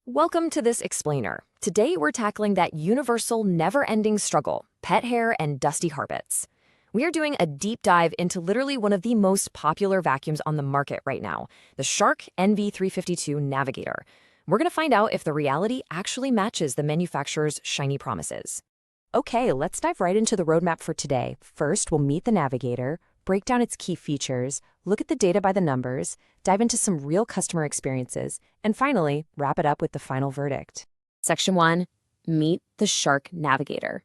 Welcome to this explainer. Today we're tackling that universal, never-ending struggle, pet hair and dusty carpets. We are doing a deep dive into literally one of the most popular vacuums on the market right now, the Shark NV352 Navigator. We're going to find out if the reality actually matches the manufacturer's shiny promises. Okay, let's dive right into the roadmap for today. First, we'll meet the Navigator, break down its key features, look at the data by the numbers, dive into some real customer experiences, and finally, wrap it up with the final verdict. Section 1, meet the Shark Navigator.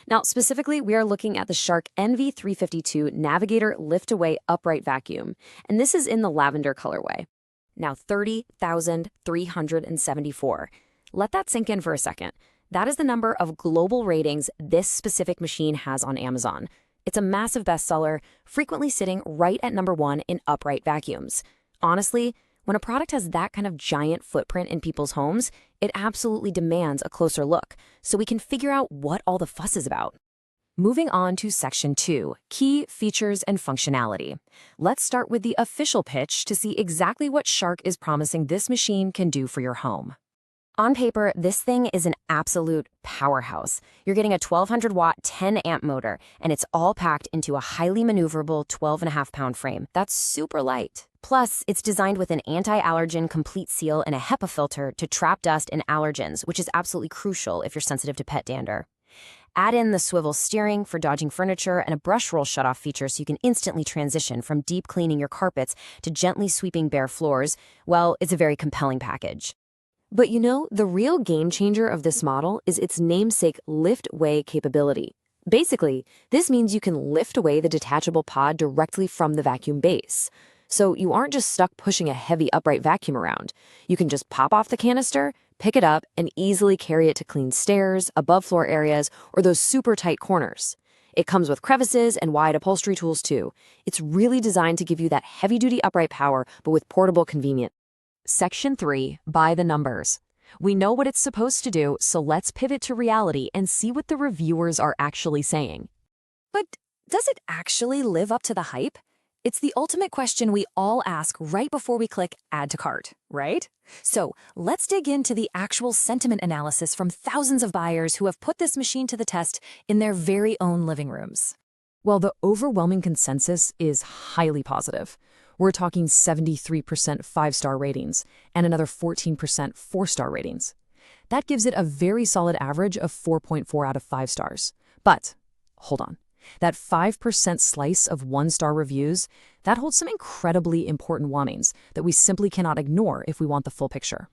Now, specifically, we are looking at the Shark NV352 Navigator Lift-Away Upright Vacuum, and this is in the lavender colorway. Now, 30,374. Let that sink in for a second. That is the number of global ratings this specific machine has on Amazon. It's a massive bestseller, frequently sitting right at #1 in upright vacuums. Honestly, when a product has that kind of giant footprint in people's homes, it absolutely demands a closer look, so we can figure out what all the fuss is about. Moving on to Section 2, Key Features and Functionality. Let's start with the official pitch to see exactly what Shark is promising this machine can do for your home. On paper, this thing is an absolute powerhouse. You're getting a 1200-watt, 10-amp motor, and it's all packed into a highly maneuverable 12.5-pound frame. That's super light. Plus, it's designed with an anti-allergen complete seal and a HEPA filter to trap dust and allergens, which is absolutely crucial if you're sensitive to pet dander. Add in the swivel steering for dodging furniture and a brush roll shutoff feature so you can instantly transition from deep cleaning your carpets to gently sweeping bare floors. Well, it's a very compelling package. But you know, the real game changer of this model is its namesake lift-away capability. Basically, this means you can lift away the detachable pod directly from the vacuum base. So you aren't just stuck pushing a heavy upright vacuum around. You can just pop off the canister, pick it up, and easily carry it to clean stairs, above-floor areas, or those super tight corners. It comes with crevices and wide upholstery tools too. It's really designed to give you that heavy-duty upright power, but with portable convenience. Section 3, by the numbers. We know what it's supposed to do, so let's pivot to reality and see what the reviewers are actually saying. But does it actually live up to the hype? It's the ultimate question we all ask right before we click Add to Cart, right? So let's dig into the actual sentiment analysis from thousands of buyers who have put this machine to the test in their very own living rooms. Well, the overwhelming consensus is highly positive. We're talking 73% 5-star ratings and another 14% 4-star ratings. That gives it a very solid average of 4.4 out of 5 stars. But hold on. That 5% slice of 1-star reviews, that holds some incredibly important warnings that we simply cannot ignore if we want the full picture.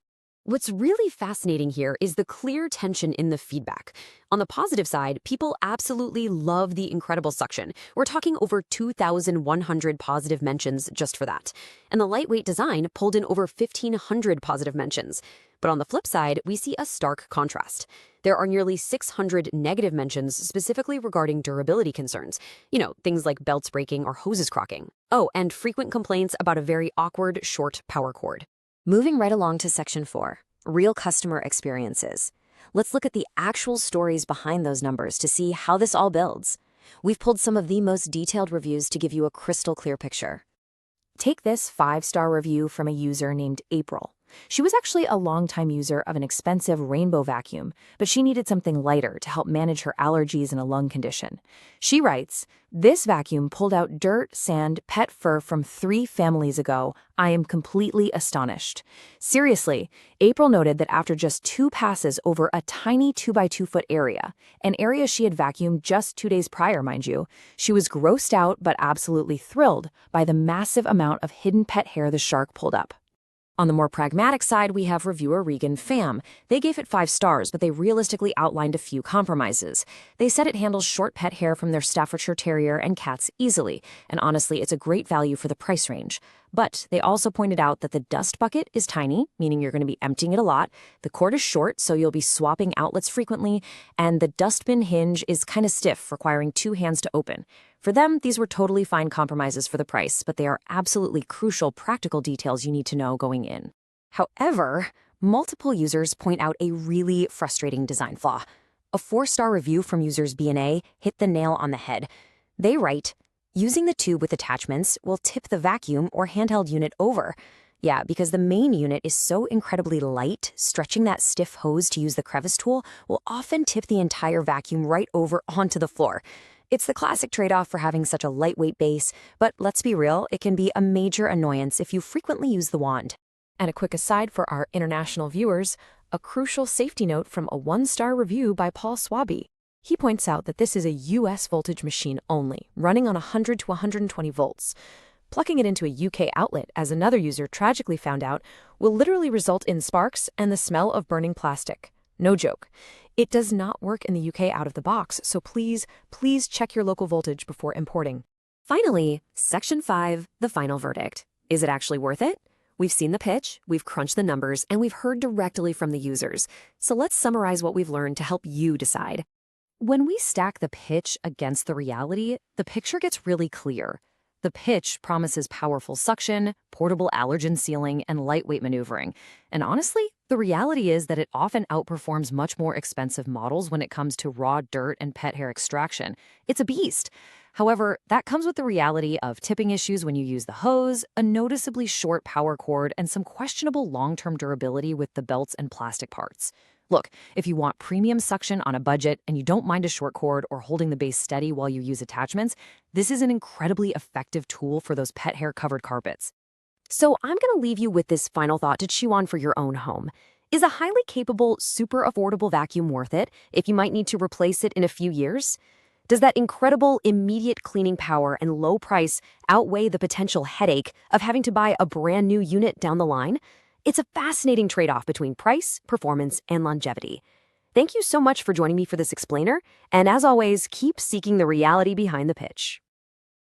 What's really fascinating here is the clear tension in the feedback. On the positive side, people absolutely love the incredible suction. We're talking over 2,100 positive mentions just for that. And the lightweight design pulled in over 1,500 positive mentions. But on the flip side, we see a stark contrast. There are nearly 600 negative mentions specifically regarding durability concerns. You know, things like belts breaking or hoses crocking. Oh, and frequent complaints about a very awkward, short power cord. Moving right along to Section 4, real customer experiences. Let's look at the actual stories behind those numbers to see how this all builds. We've pulled some of the most detailed reviews to give you a crystal clear picture. Take this 5-star review from a user named April. She was actually a longtime user of an expensive rainbow vacuum, but she needed something lighter to help manage her allergies and a lung condition. She writes, "This vacuum pulled out dirt, sand, pet fur from 3 families ago. I am completely astonished." Seriously, April noted that after just 2 passes over a tiny 2x2-foot area, an area she had vacuumed just 2 days prior, mind you, she was grossed out but absolutely thrilled by the massive amount of hidden pet hair the Shark pulled up. On the more pragmatic side, we have reviewer Regan Pham. They gave it 5 stars, but they realistically outlined a few compromises. They said it handles short pet hair from their Staffordshire Terrier and cats easily, and honestly, it's a great value for the price range. But they also pointed out that the dust bucket is tiny, meaning you're going to be emptying it a lot, the cord is short, so you'll be swapping outlets frequently, and the dustbin hinge is kind of stiff, requiring 2 hands to open. For them, these were totally fine compromises for the price, but they are absolutely crucial practical details you need to know going in. However, multiple users point out a really frustrating design flaw. A 4-star review from users B&A hit the nail on the head. They write, "Using the tube with attachments will tip the vacuum or handheld unit over. Yeah, because the main unit is so incredibly light, stretching that stiff hose to use the crevice tool will often tip the entire vacuum right over onto the floor. It's the classic trade-off for having such a lightweight base, but let's be real, it can be a major annoyance if you frequently use the wand. And a quick aside for our international viewers, a crucial safety note from a 1-star review by Paul Swaby. He points out that this is a US voltage machine only, running on 100 to 120 volts. Plugging it into a UK outlet, as another user tragically found out, will literally result in sparks and the smell of burning plastic. No joke. It does not work in the UK out of the box, so please check your local voltage before importing. Finally, Section 5, the final verdict. Is it actually worth it? We've seen the pitch, we've crunched the numbers, and we've heard directly from the users. So let's summarize what we've learned to help you decide. When we stack the pitch against the reality, the picture gets really clear. The pitch promises powerful suction, portable allergen sealing, and lightweight maneuvering. And honestly, the reality is that it often outperforms much more expensive models when it comes to raw dirt and pet hair extraction. It's a beast. However, that comes with the reality of tipping issues when you use the hose, a noticeably short power cord, and some questionable long-term durability with the belts and plastic parts. Look, if you want premium suction on a budget and you don't mind a short cord or holding the base steady while you use attachments, this is an incredibly effective tool for those pet hair-covered carpets. So I'm going to leave you with this final thought to chew on for your own home. Is a highly capable, super affordable vacuum worth it if you might need to replace it in a few years? Does that incredible immediate cleaning power and low price outweigh the potential headache of having to buy a brand new unit down the line? It's a fascinating trade-off between price, performance, and longevity. Thank you so much for joining me for this explainer, and as always, keep seeking the reality behind the pitch.